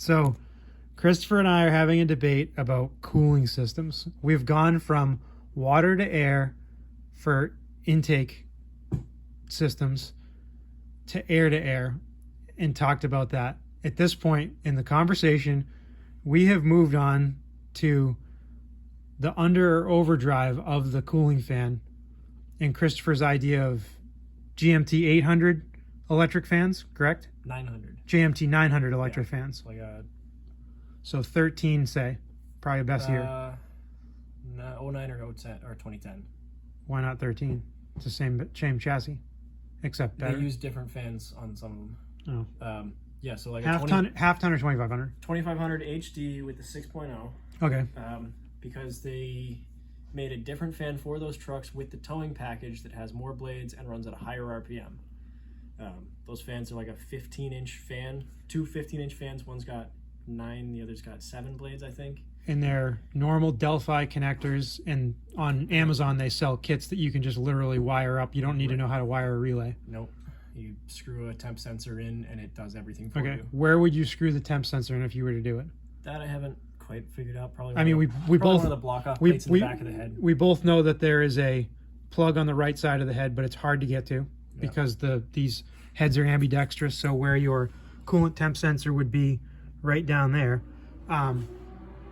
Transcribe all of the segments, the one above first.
So Christopher and I are having a debate about cooling systems. We've gone from water to air for intake systems to air and talked about that. At this point in the conversation, we have moved on to the under or overdrive of the cooling fan and Christopher's idea of GMT 800 electric fans, correct? 900. GMT 900 electric fans. Like a So 13, say, probably best year. 09 or 010 or 2010. Why not 13? It's the same chassis, except better. They use different fans on some of them. Oh. Yeah, so like half a ton or 2500. 2500 HD with the 6.0. Okay. Because they made a different fan for those trucks with the towing package that has more blades and runs at a higher RPM. Those fans are like a 15-inch fan, two 15-inch fans. One's got 9, the other's got 7 blades, I think. And they're normal Delphi connectors, and on Amazon they sell kits that you can just literally wire up. You don't need to know how to wire a relay. Nope. You screw a temp sensor in and it does everything for Okay. you. Where would you screw the temp sensor in if you were to do it? That I haven't quite figured out. Probably. I mean, we both one of the block off plates in the back of the head. We both know that there is a plug on the right side of the head, but it's hard to get to because these heads are ambidextrous. So where your coolant temp sensor would be right down there.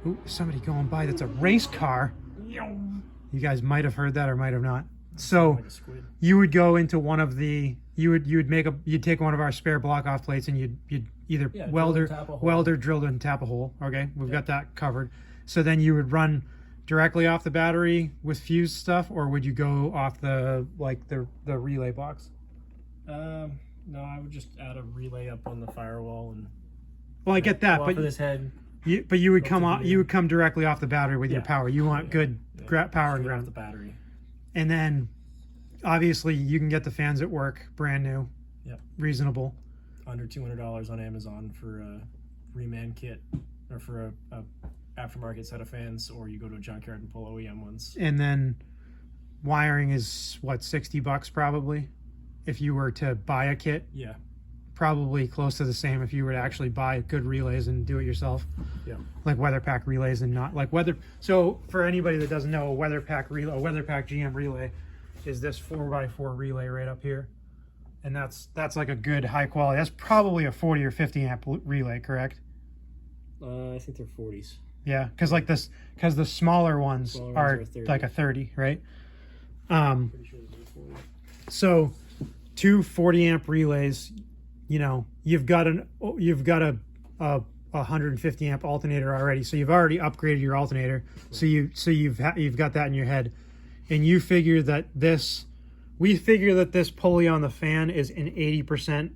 Ooh, somebody going by that's a race car. You guys might have heard that or might have not. So Like a squid. you would go into one of the you'd take one of our spare block off plates and you'd either weld or drill and tap a hole. Okay, we've got that covered. So then you would run directly off the battery with fuse stuff, or would you go off the relay box? No, I would just add a relay up on the firewall and. Well, I get that, but for this head. You would come directly off the battery with your power. You want good power and ground. The battery. And then, obviously, you can get the fans at work, brand new, reasonable. Under $200 on Amazon for a reman kit, or for a aftermarket set of fans, or you go to a junkyard and pull OEM ones. And then, wiring is what, $60 probably, if you were to buy a kit. Yeah. Probably close to the same if you were to actually buy good relays and do it yourself. Yeah. Like WeatherPack relays and not like weather. So for anybody that doesn't know, a WeatherPack GM relay is this 4x4 relay right up here. And that's like a good high quality. That's probably a 40 or 50 amp relay, correct? I think they're 40s. Yeah, because the smaller ones are like a 30, right? Pretty sure they're 40. So 2 40 amp relays. You know, you've got a 150 amp alternator already, so you've already upgraded your alternator. So you've got that in your head, and we figure that this pulley on the fan is an 80%.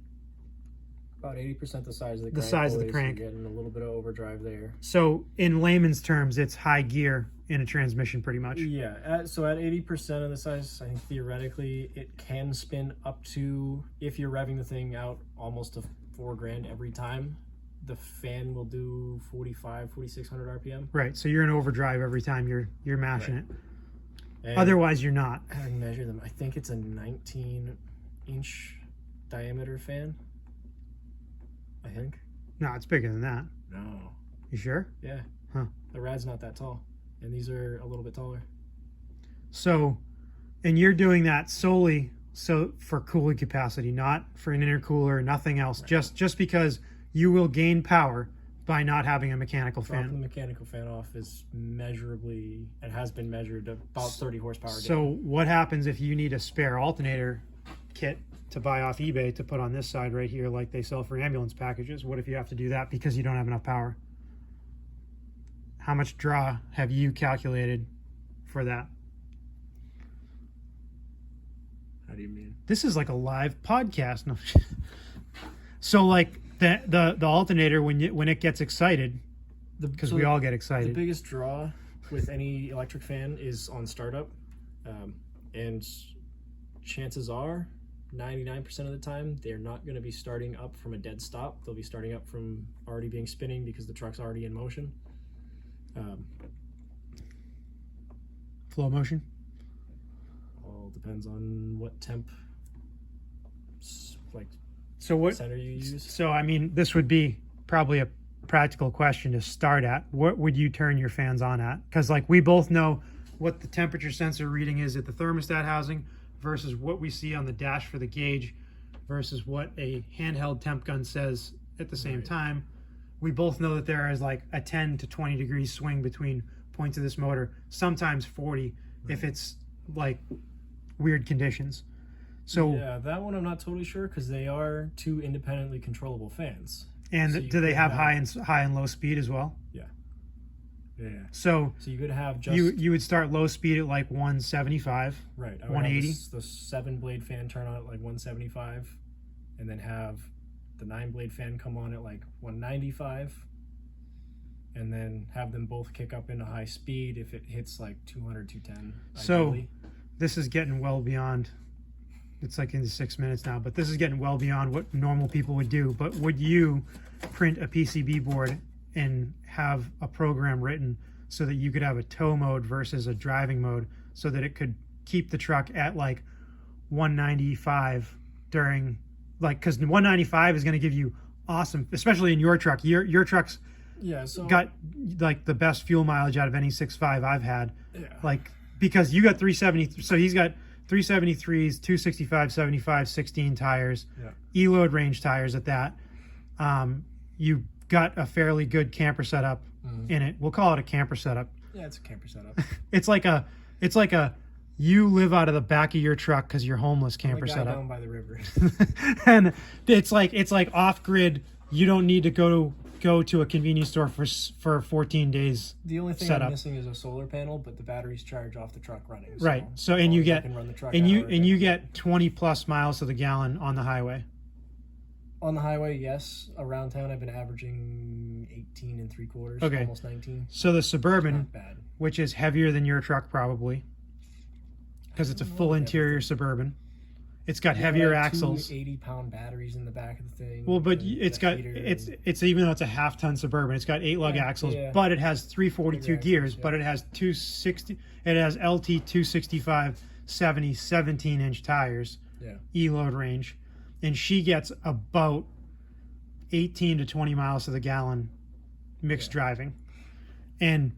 About 80% the size of the crank. The size of the crank. You're getting a little bit of overdrive there. So in layman's terms, it's high gear in a transmission, pretty much. Yeah. So at 80% of the size, I think theoretically it can spin up to, if you're revving the thing out, almost to $4,000 every time. The fan will do 4,600 RPM. Right. So you're in overdrive every time you're mashing it. And otherwise, you're not. I measure them. I think it's a 19-inch diameter fan. I think. No, it's bigger than that. No. You sure? Yeah. Huh. The rad's not that tall, and these are a little bit taller. So, and you're doing that solely for cooling capacity, not for an intercooler, nothing else. Right. Just because you will gain power by not having a mechanical fan. Dropping the mechanical fan off is measurably, it has been measured about 30 horsepower. So what happens if you need a spare alternator kit to buy off eBay to put on this side right here, like they sell for ambulance packages? What if you have to do that because you don't have enough power? How much draw have you calculated for that? How do you mean? This is like a live podcast. No. So like the alternator, when it gets excited, because we all get excited. The biggest draw with any electric fan is on startup, and chances are 99% of the time they're not going to be starting up from a dead stop. They'll be starting up from already being spinning because the truck's already in motion. Flow motion? All depends on what temp so what center you use. So I mean, this would be probably practical question to start at. What would you turn your fans on at? Because like we both know what the temperature sensor reading is at the thermostat housing versus what we see on the dash for the gauge versus what a handheld temp gun says at the same time. We both know that there is like a 10 to 20 degree swing between points of this motor, sometimes 40 if it's like weird conditions. So yeah, that one I'm not totally sure because they are two independently controllable fans. And So do they have high and low speed as well? Yeah. Yeah. So you could have just you would start low speed at like 175. right. I would 180. have the 7-blade fan turn on at like 175, and then have the 9-blade fan come on at like 195, and then have them both kick up into high speed if it hits like 200, 210. So ideally. this is getting well beyond. It's like into 6 minutes now, but this is getting well beyond what normal people would do. But would you print a PCB board and have a program written so that you could have a tow mode versus a driving mode so that it could keep the truck at like 195 during like, because 195 is going to give you awesome, especially in your truck. Your truck's got like the best fuel mileage out of any 6.5 I've had. Yeah. Like, because you got 370, so he's got 373s, 265, 75, 16 tires, E-load range tires at that. You got a fairly good camper setup in it. We'll call it a camper setup. Yeah, it's a camper setup. It's like a you live out of the back of your truck because you're homeless camper setup. Down by the river. And it's like off grid. You don't need to go to a convenience store for 14 days. The only thing setup. I'm missing is a solar panel, but the batteries charge off the truck running. Right. So and you get you get 20 plus miles to the gallon on the highway. On the highway, yes. Around town, I've been averaging 18 3/4, Okay. almost 19. So the Suburban, Not bad. which is heavier than your truck probably, because it's a full interior Suburban. It's got heavier axles. 80-pound batteries in the back of the thing. Well, but it's got it's even though it's a half-ton Suburban, it's got 8-lug axles, but it has 342 gears, but it has 260. It has LT 265 70 17-inch tires. Yeah. E-load range, and she gets about 18 to 20 miles to the gallon mixed driving, and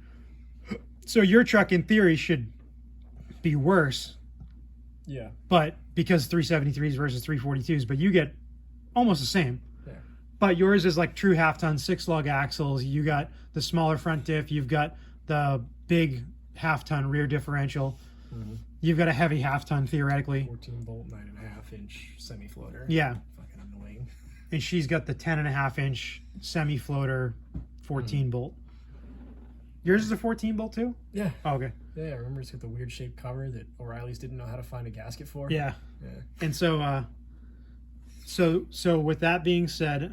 so your truck in theory should be worse. Yeah. But because 373s versus 342s, but you get almost the same. Yeah. But yours is like true half-ton 6-lug axles. You got the smaller front diff. You've got the big half-ton rear differential. Mm-hmm. You've got a heavy half-ton theoretically. 14-bolt, 9.5-inch semi-floater. Yeah. Fucking annoying. And she's got the 10.5-inch semi-floater 14-bolt. Yours is a 14-bolt too? Yeah. Oh, okay. Yeah, I remember it's got the weird shaped cover that O'Reilly's didn't know how to find a gasket for. Yeah. Yeah. And so, so with that being said,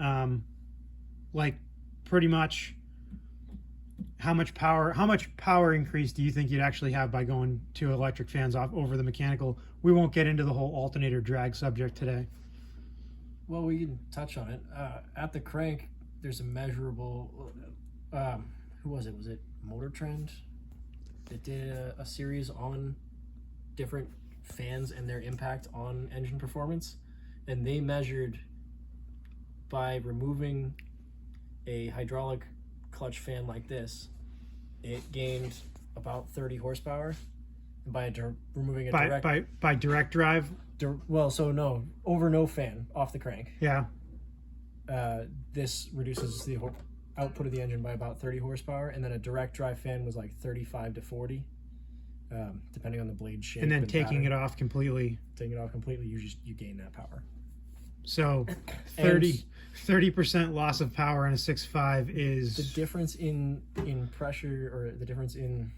like pretty much how much power increase do you think you'd actually have by going to electric fans off over the mechanical? We won't get into the whole alternator drag subject today. Well, we can touch on it. At the crank, there's a measurable, who was it? Was it Motor Trend? That did a series on different fans and their impact on engine performance, and they measured by removing a hydraulic clutch fan like this, it gained about 30 horsepower. And by removing a direct drive. Over no fan off the crank. Yeah. This reduces the output of the engine by about 30 horsepower, and then a direct drive fan was like 35 to 40, depending on the blade shape. And then taking it off completely, you gain that power. So 30% loss of power in a 6.5 is the difference in pressure, or the difference in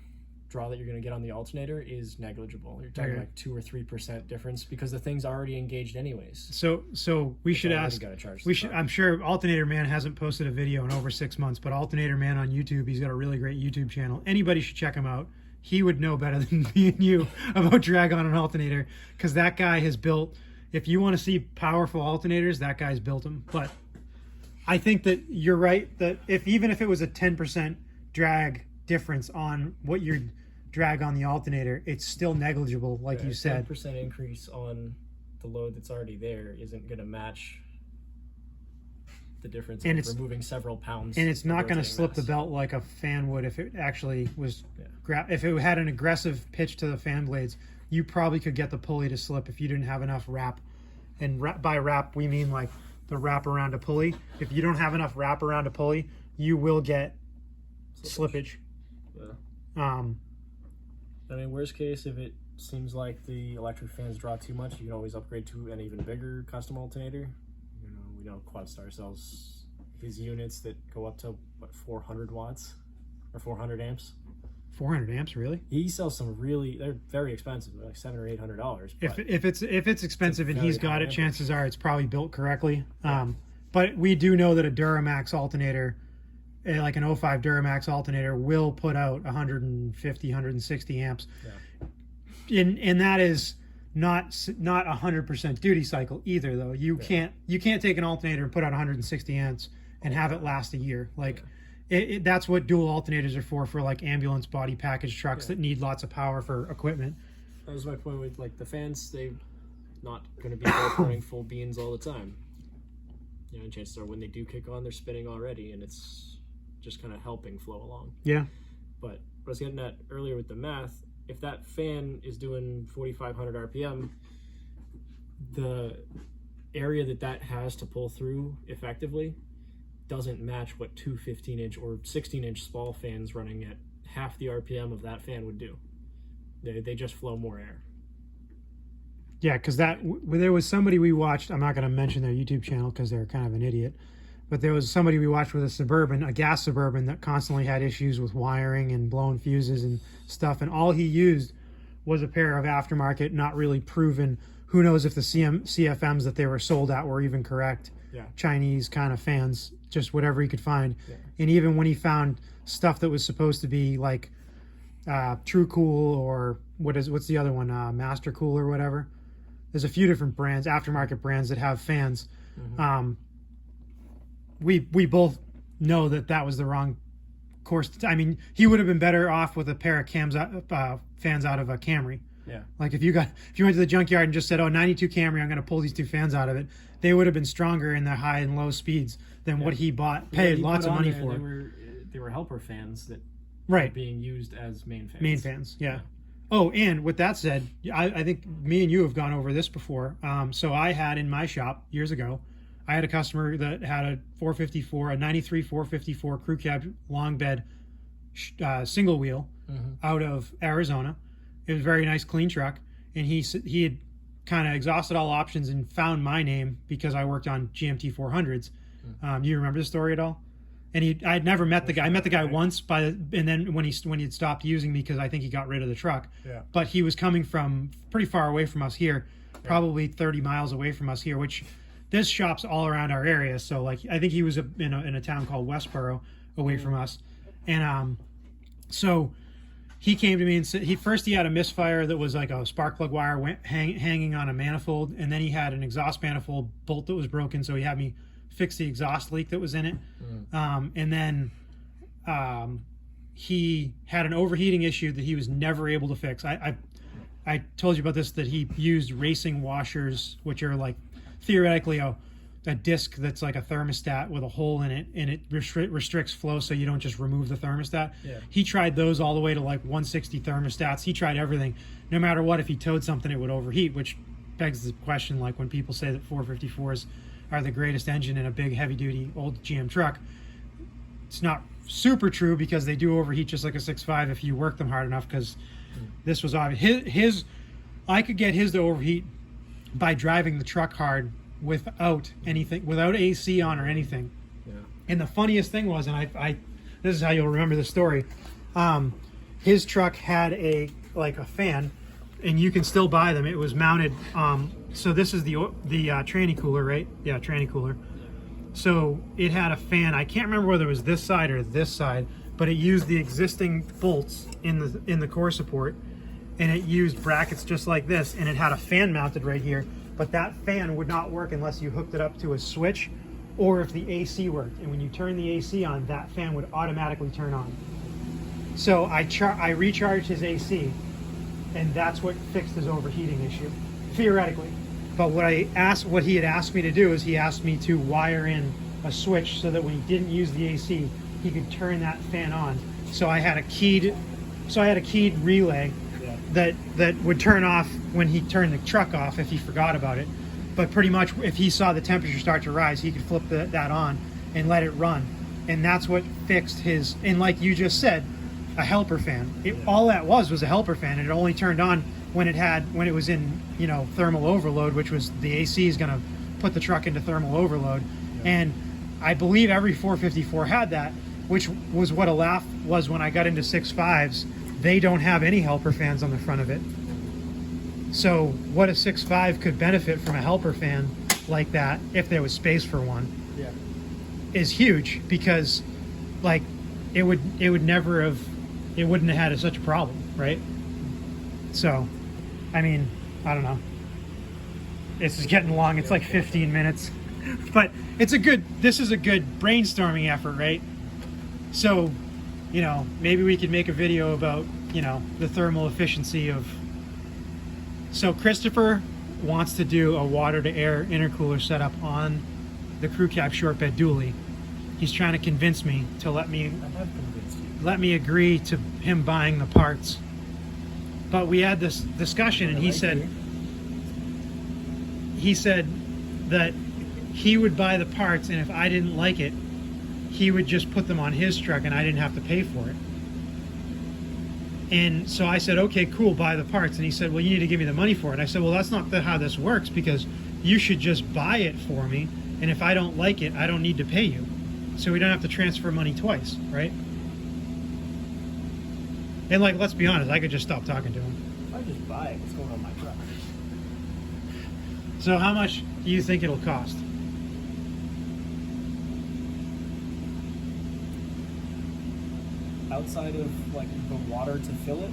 draw that you're going to get on the alternator is negligible. You're talking like 2 or 3% difference because the thing's already engaged anyways. So we should ask. I'm sure Alternator Man hasn't posted a video in over 6 months, but Alternator Man on YouTube, he's got a really great YouTube channel. Anybody should check him out. He would know better than me and you about drag on an alternator, because that guy has built. If you want to see powerful alternators, that guy's built them. But I think that you're right that even if it was a 10% drag difference on what your drag on the alternator, it's still negligible, like you said. 10% increase on the load that's already there isn't going to match the difference And of it's- removing several pounds. And it's not going to rotating slip the mass. belt like a fan would if it actually was, Yeah. if it had an aggressive pitch to the fan blades. You probably could get the pulley to slip if you didn't have enough wrap. And by wrap, we mean like the wrap around a pulley. If you don't have enough wrap around a pulley, you will get slippage. Yeah. I mean, worst case, if it seems like the electric fans draw too much, you can always upgrade to an even bigger custom alternator. You know, we know Quadstar sells these units that go up to, what, 400 watts or 400 amps. 400 amps, really? He sells some really, they're very expensive, like $700 or $800. If it's expensive and very he's got high it, amperage. chances are it's probably built correctly. But we do know that a Duramax alternator, like an 05 Duramax alternator, will put out 150, 160 amps. Yeah. And that is not 100% duty cycle either, though. You can't take an alternator and put out 160 amps and have it last a year. Like that's what dual alternators are for like ambulance body package trucks that need lots of power for equipment. That was my point with like the fans. They're not going to be both running full beans all the time. You know, and chances are when they do kick on, they're spinning already, and it's just kind of helping flow along. Yeah. But what I was getting at earlier with the math, if that fan is doing 4,500 RPM, the area that has to pull through effectively doesn't match what two 15-inch or 16-inch small fans running at half the RPM of that fan would do. They just flow more air. Yeah, because there was somebody we watched. I'm not going to mention their YouTube channel because they're kind of an idiot. But there was somebody we watched with a gas Suburban that constantly had issues with wiring and blowing fuses and stuff. And all he used was a pair of aftermarket, not really proven. Who knows if the CFMs that they were sold at were even correct. Yeah. Chinese kind of fans, just whatever he could find. Yeah. And even when he found stuff that was supposed to be like True Cool or what's the other one, Master Cool or whatever. There's a few different brands, aftermarket brands that have fans. Mm-hmm. We both know that was the wrong course. I mean, he would have been better off with a pair of fans out of a Camry. Yeah. Like if you went to the junkyard and just said, "Oh, 92 Camry, I'm going to pull these two fans out of it," they would have been stronger in their high and low speeds than what he paid lots of money for. They were helper fans that Right. were being used as main fans. Main fans, yeah. Oh, and with that said, I think me and you have gone over this before. So I had in my shop years ago, I had a customer that had a 454, a 93 454 crew cab long bed single wheel out of Arizona. It was a very nice, clean truck. And he had kind of exhausted all options and found my name because I worked on GMT 400s. Do you remember the story at all? And I'd never met the guy. I met the guy once, and then when he'd stopped using me because I think he got rid of the truck. Yeah. But he was coming from pretty far away from us here, probably 30 miles away from us here, which this shop's all around our area. So like I think he was in a town called Westboro away from us, and so he came to me and said he had a misfire that was like a spark plug wire hanging on a manifold, and then he had an exhaust manifold bolt that was broken. So he had me fix the exhaust leak that was in it. And then he had an overheating issue that he was never able to fix. I told you about this, that he used racing washers, which are like theoretically a disc that's like a thermostat with a hole in it, and it restricts flow so you don't just remove the thermostat. Yeah. He tried those all the way to like 160 thermostats. He tried everything. No matter what, if he towed something, it would overheat, which begs the question, like when people say that 454s are the greatest engine in a big heavy-duty old GM truck. It's not super true because they do overheat just like a 6.5 if you work them hard enough, because this was obvious. I could get his to overheat by driving the truck hard without anything, without AC on or anything. Yeah. And the funniest thing was, and this is how you'll remember the story, his truck had a fan, and you can still buy them. It was mounted. So this is the tranny cooler, right? Yeah, tranny cooler. So it had a fan. I can't remember whether it was this side or this side, but it used the existing bolts in the core support, and it used brackets just like this, and it had a fan mounted right here. But that fan would not work unless you hooked it up to a switch, or if the AC worked. And when you turn the AC on, that fan would automatically turn on. So I recharged his AC, and that's what fixed his overheating issue, theoretically. But what he had asked me to do is he asked me to wire in a switch so that when he didn't use the AC, he could turn that fan on. So I had a keyed relay Yeah. that would turn off when he turned the truck off if he forgot about it. But pretty much if he saw the temperature start to rise, he could flip that on and let it run. And that's what fixed his, and like you just said, a helper fan. All that was a helper fan, and it only turned on when it was in, you know, thermal overload, which was the AC is going to put the truck into thermal overload. Yeah. And I believe every 454 had that, which was what a laugh was when I got into 6.5s. They don't have any helper fans on the front of it. So what a 6.5 could benefit from a helper fan like that, if there was space for one, Yeah. is huge, because like it wouldn't have had such a problem, right? So I mean, I don't know, this is getting long. It's like 15 minutes, but this is a good brainstorming effort, right? So, you know, maybe we could make a video about, you know, the thermal efficiency of. So Christopher wants to do a water to air intercooler setup on the crew cab short bed dually. He's trying to convince me to let me agree to him buying the parts. But we had this discussion, and he said that he would buy the parts, and if I didn't like it, he would just put them on his truck and I didn't have to pay for it. And so I said, okay, cool, buy the parts. And he said, well, you need to give me the money for it. I said, well, that's not how this works, because you should just buy it for me, and if I don't like it, I don't need to pay you. So we don't have to transfer money twice, right? And like, let's be honest, I could just stop talking to him. I just buy it. What's going on my truck? So how much do you think it'll cost? Outside of like the water to fill it,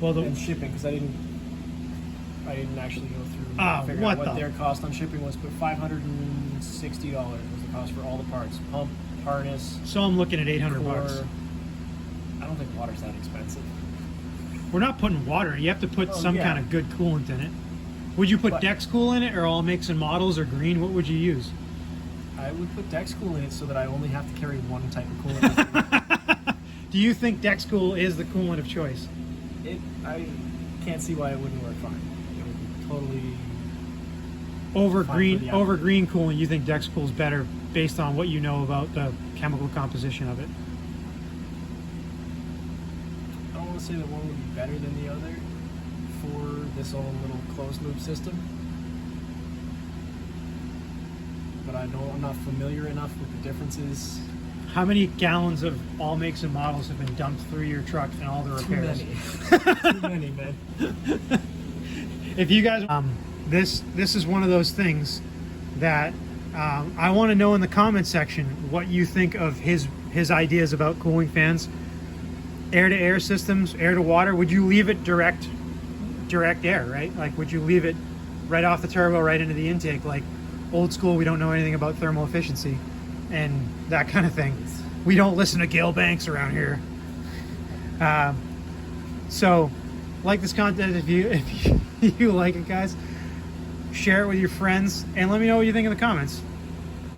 Well, and shipping, because I didn't actually go through and figure what out what the- their cost on shipping was, but $560 was the cost for all the parts, pump, harness. So I'm looking at 800 bucks. I don't think water's that expensive. We're not putting water in it. You have to put some kind of good coolant in it. Would you put But- Dex Cool in it, or all makes and models, or green? What would you use? I would put Dex Cool in it so that I only have to carry one type of coolant. Do you think Dex Cool is the coolant of choice? I can't see why it wouldn't work fine. It would be totally Over fine green, for the over green coolant, you think Dex Cool is better based on what you know about the chemical composition of it? I don't want to say that one would be better than the other for this own little closed loop system, but I'm not familiar enough with the differences. How many gallons of all makes and models have been dumped through your truck and all the repairs? Too many, man. If you guys, this is one of those things that I want to know in the comment section what you think of his ideas about cooling fans, air to air systems, air to water. Would you leave it direct air, right? Like, would you leave it right off the turbo, right into the intake, like old school? We don't know anything about thermal efficiency and that kind of thing. We don't listen to Gale Banks around here. So, like this content, if you like it, guys, share it with your friends, and let me know what you think in the comments.